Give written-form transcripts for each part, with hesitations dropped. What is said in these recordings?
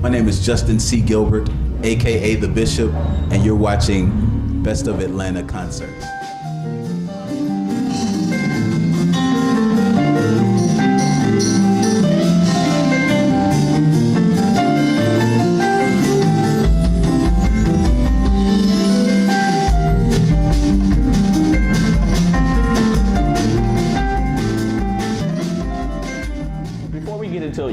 My name is Justin C. Gilbert, aka The Bishop, and you're watching Best of Atlanta Concerts.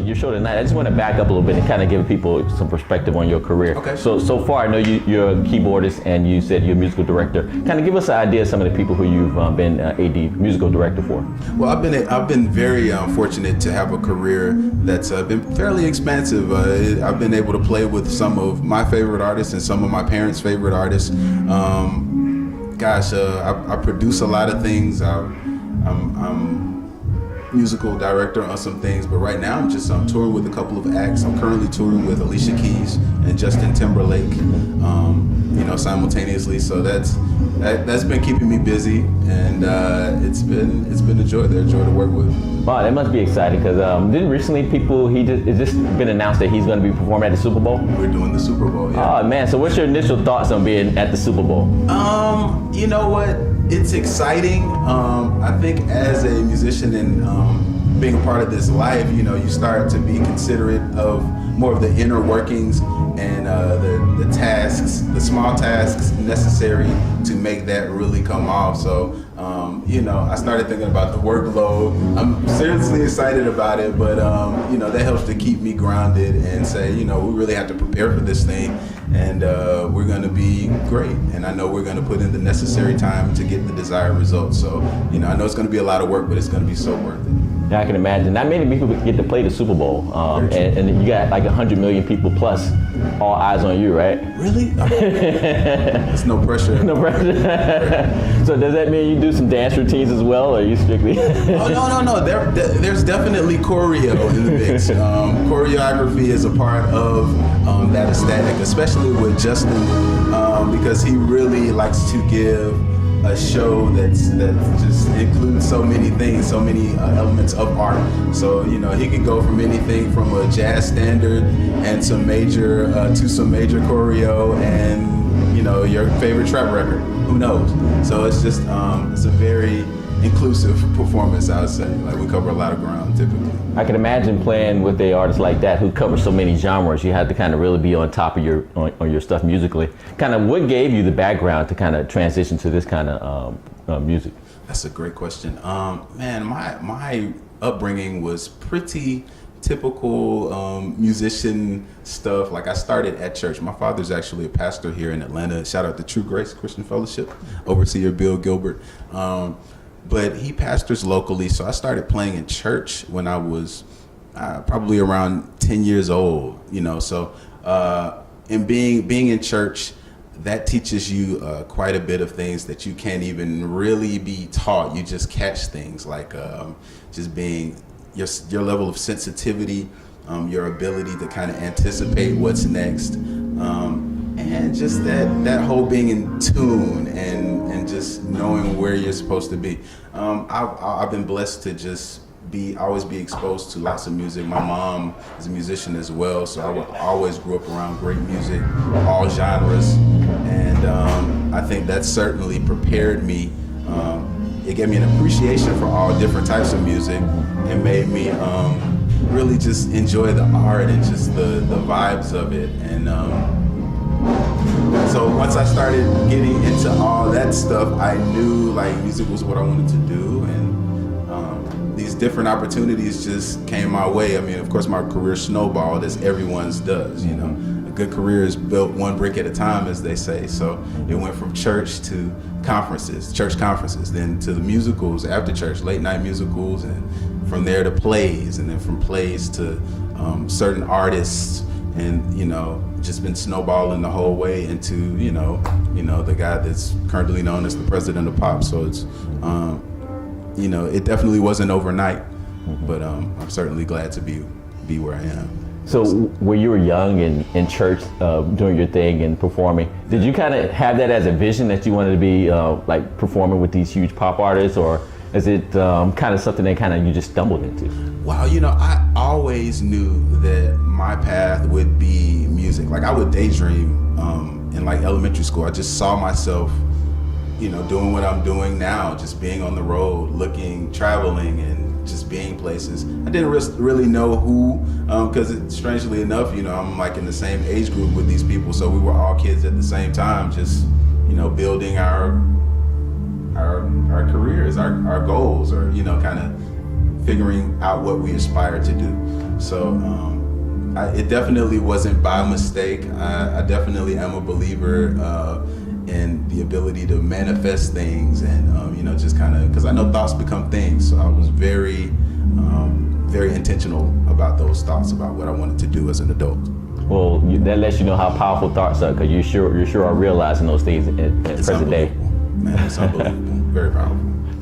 Your show tonight, I just want to back up a little bit and kind of give people some perspective on your career. Okay. So far, I know you're a keyboardist and you said you're a musical director. Kind of give us an idea of some of the people who you've been AD, musical director for. Well, I've been very fortunate to have a career that's been fairly expansive. I've been able to play with some of my favorite artists and some of my parents' favorite artists. I produce a lot of things. I'm musical director on some things, but right now I'm touring with a couple of acts. I'm currently touring with Alicia Keys and Justin Timberlake, simultaneously. So that's been keeping me busy, and it's been a joy. They're a joy to work with. Wow, that must be exciting because didn't recently it's just been announced that he's going to be performing at the Super Bowl? We're doing the Super Bowl. Yeah. Oh man, so what's your initial thoughts on being at the Super Bowl? You know what? It's exciting. I think as a musician and being a part of this life, you start to be considerate of more of the inner workings and the tasks, the small tasks necessary to make that really come off. So, I started thinking about the workload. I'm seriously excited about it, but that helps to keep me grounded and say, we really have to prepare for this thing, and we're going to be great. And I know we're going to put in the necessary time to get the desired results. So, I know it's going to be a lot of work, but it's going to be so worth it. Yeah, I can imagine. Not many people get to play the Super Bowl, and you got like 100 million people plus, all eyes on you, right? Really? There's no pressure. No pressure. So does that mean you do some dance routines as well, or are you strictly? Oh no. There's definitely choreo in the mix. Choreography is a part of that aesthetic, especially with Justin, because he really likes to give a show that just includes so many things, so many elements of art. So he can go from anything from a jazz standard and some major choreo and your favorite trap record. Who knows? So it's just it's a very inclusive performance, I would say. Like, we cover a lot of ground typically. I can imagine playing with an artist like that who covers so many genres. You have to kind of really be on top of on your stuff musically. Kind of what gave you the background to kind of transition to this kind of music? That's a great question. Man, my upbringing was pretty typical musician stuff. Like, I started at church. My father's actually a pastor here in Atlanta. Shout out to True Grace Christian Fellowship, overseer Bill Gilbert. But he pastors locally, so I started playing in church when I was probably around 10 years old. So and being in church, that teaches you quite a bit of things that you can't even really be taught. You just catch things like just being your level of sensitivity, your ability to kind of anticipate what's next, and just that whole being in tune and just knowing where you're supposed to be. I've been blessed to just always be exposed to lots of music. My mom is a musician as well, so I always grew up around great music, all genres, and I think that certainly prepared me. It gave me an appreciation for all different types of music and made me really just enjoy the art and just the vibes of it. And so once I started getting into all that stuff, I knew like music was what I wanted to do, and these different opportunities just came my way. I mean, of course, my career snowballed, as everyone's does. A good career is built one brick at a time, as they say. So it went from church to church conferences, then to the musicals after church, late night musicals, and from there to plays, and then from plays to certain artists, and just been snowballing the whole way into the guy that's currently known as the president of pop. So it's it definitely wasn't overnight, but I'm certainly glad to be where I am. So when you were young and in church doing your thing and performing, did you kind of have that as a vision that you wanted to be like performing with these huge pop artists, or is it kind of something that kind of you just stumbled into? Wow, I always knew that my path would be music. Like I would daydream in like elementary school. I just saw myself, doing what I'm doing now, just being on the road, traveling, and just being places. I didn't really know who, because strangely enough, I'm like in the same age group with these people, so we were all kids at the same time, just building our careers, our goals, or kind of figuring out what we aspire to do. So it definitely wasn't by mistake. I definitely am a believer in the ability to manifest things, and just kind of, because I know thoughts become things. So I was very intentional about those thoughts, about what I wanted to do as an adult. Well, that lets you know how powerful thoughts are, because you sure are realizing those things at present day. Man, it's unbelievable. Very powerful.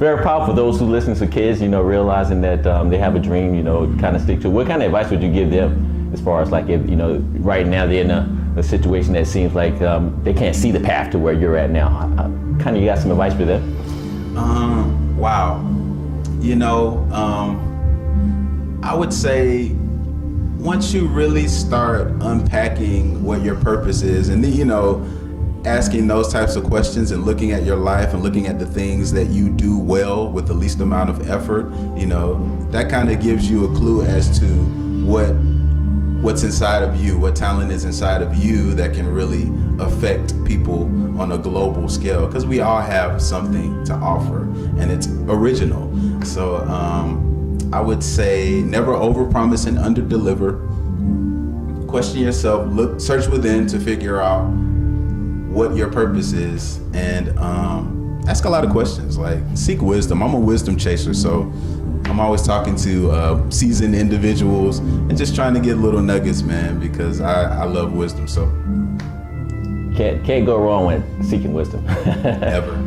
Very powerful. Those who listen to kids, realizing that they have a dream, kind of stick to. What kind of advice would you give them, as far as like, if right now they're in a situation that seems like they can't see the path to where you're at now? Kind of, you got some advice for them? Wow. I would say, once you really start unpacking what your purpose is, and then, asking those types of questions and looking at your life and looking at the things that you do well with the least amount of effort, that kind of gives you a clue as to what's inside of you, what talent is inside of you that can really affect people on a global scale, because we all have something to offer and it's original. So I would say never overpromise and underdeliver. Question yourself, search within to figure out what your purpose is, and ask a lot of questions. Like, seek wisdom. I'm a wisdom chaser, so I'm always talking to seasoned individuals and just trying to get little nuggets, man, because I love wisdom. So can't go wrong with seeking wisdom. Ever.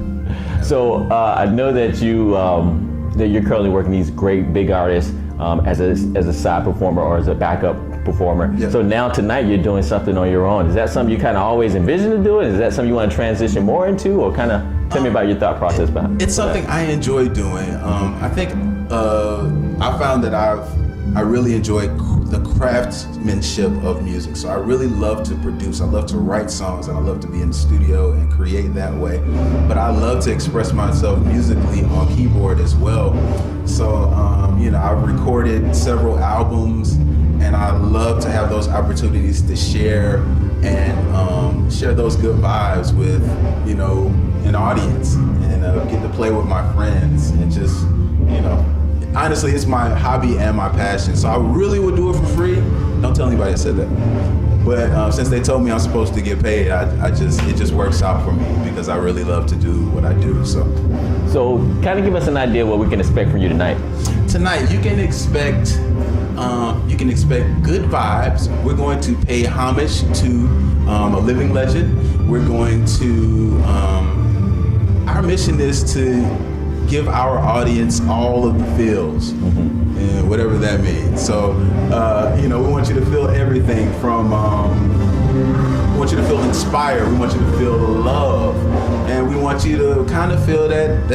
So I know that you're currently working these great big artists as a side performer or as a backup performer. Yep. So now tonight you're doing something on your own. Is that something you kind of always envisioned to do? Is that something you want to transition more into, or kind of tell me about your thought process behind it? It's something I enjoy doing. I think I found that I really enjoy the craftsmanship of music. So I really love to produce. I love to write songs, and I love to be in the studio and create that way. But I love to express myself musically on keyboard as well. So I've recorded several albums, and I love to have those opportunities to share and share those good vibes with an audience, and get to play with my friends, and just honestly, it's my hobby and my passion. So I really would do it for free. Don't tell anybody I said that. But since they told me I'm supposed to get paid, it just works out for me, because I really love to do what I do. So kind of give us an idea what we can expect from you tonight. Tonight, you can expect good vibes. We're going to pay homage to a living legend. We're going to, our mission is to give our audience all of the feels, and whatever that means. So, we want you to feel everything from, we want you to feel inspired, we want you to feel love, and we want you to kind of feel that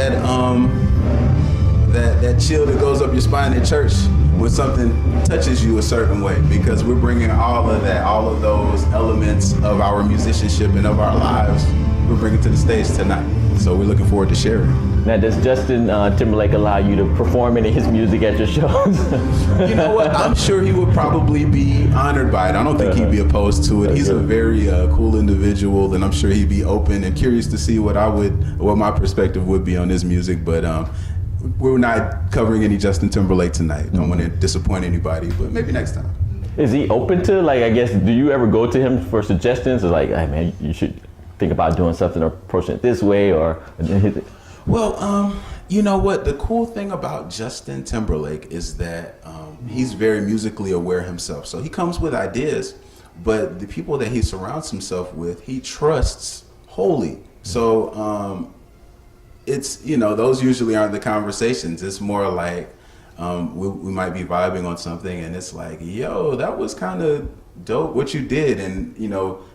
chill that goes up your spine at church when something touches you a certain way, because we're bringing all of that, all of those elements of our musicianship and of our lives, we're bringing to the stage tonight. So we're looking forward to sharing. Now, does Justin Timberlake allow you to perform any of his music at your shows? You know what? I'm sure he would probably be honored by it. I don't think he'd be opposed to it. He's a very cool individual, and I'm sure he'd be open and curious to see what my perspective would be on his music. But we're not covering any Justin Timberlake tonight. Don't want to disappoint anybody, but maybe next time. Is he open to, like, I guess, do you ever go to him for suggestions? Or like, hey man, you should think about doing something or approaching it this way, or? Well, you know what? The cool thing about Justin Timberlake is that he's very musically aware himself. So he comes with ideas, but the people that he surrounds himself with, he trusts wholly. So it's, those usually aren't the conversations. It's more like we might be vibing on something, and it's like, yo, that was kind of dope what you did. And,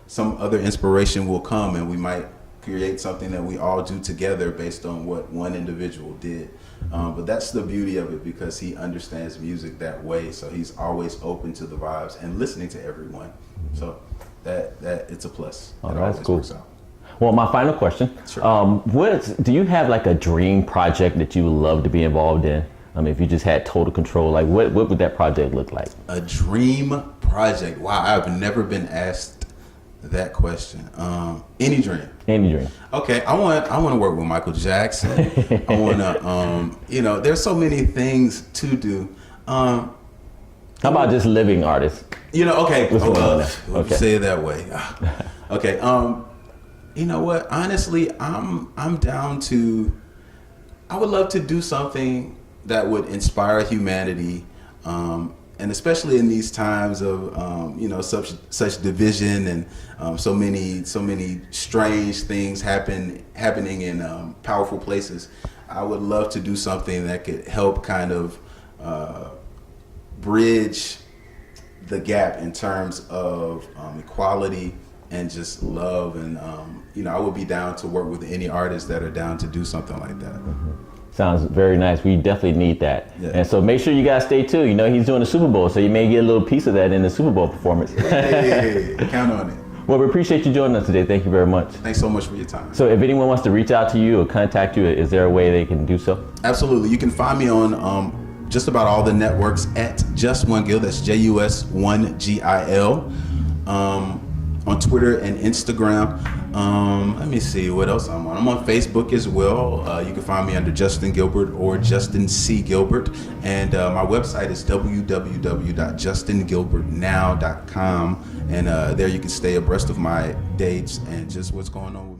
some other inspiration will come, and we might create something that we all do together based on what one individual did. But that's the beauty of it, because he understands music that way. So he's always open to the vibes and listening to everyone. So that it's a plus. Oh, It that's always cool. works out. Well, my final question, Sure. do you have like a dream project that you would love to be involved in? If you just had total control, like what would that project look like? A dream project. Wow, I've never been asked that question. Any dream. Any dream. Okay, I want to work with Michael Jackson. I want to, there's so many things to do. How about just living artists? Okay. What's going on there? Let's Okay. say it that way. Okay. You know what? Honestly, I'm down to. I would love to do something that would inspire humanity, and especially in these times of such division and so many strange things happening in powerful places. I would love to do something that could help kind of bridge the gap in terms of equality and just love, and I would be down to work with any artists that are down to do something like that. Sounds very nice. We definitely need that. Yeah. And so make sure you guys stay tuned. He's doing the Super Bowl, so you may get a little piece of that in the Super Bowl performance. Hey, count on it. Well, we appreciate you joining us today. Thank you very much. Thanks so much for your time. So if anyone wants to reach out to you or contact you, is there a way they can do so? Absolutely. You can find me on just about all the networks at Just One Gil. That's JUS1GIL. On Twitter and Instagram. Let me see what else I'm on. I'm on Facebook as well. You can find me under Justin Gilbert or Justin C. Gilbert. And my website is www.justingilbertnow.com. And there you can stay abreast of my dates and just what's going on with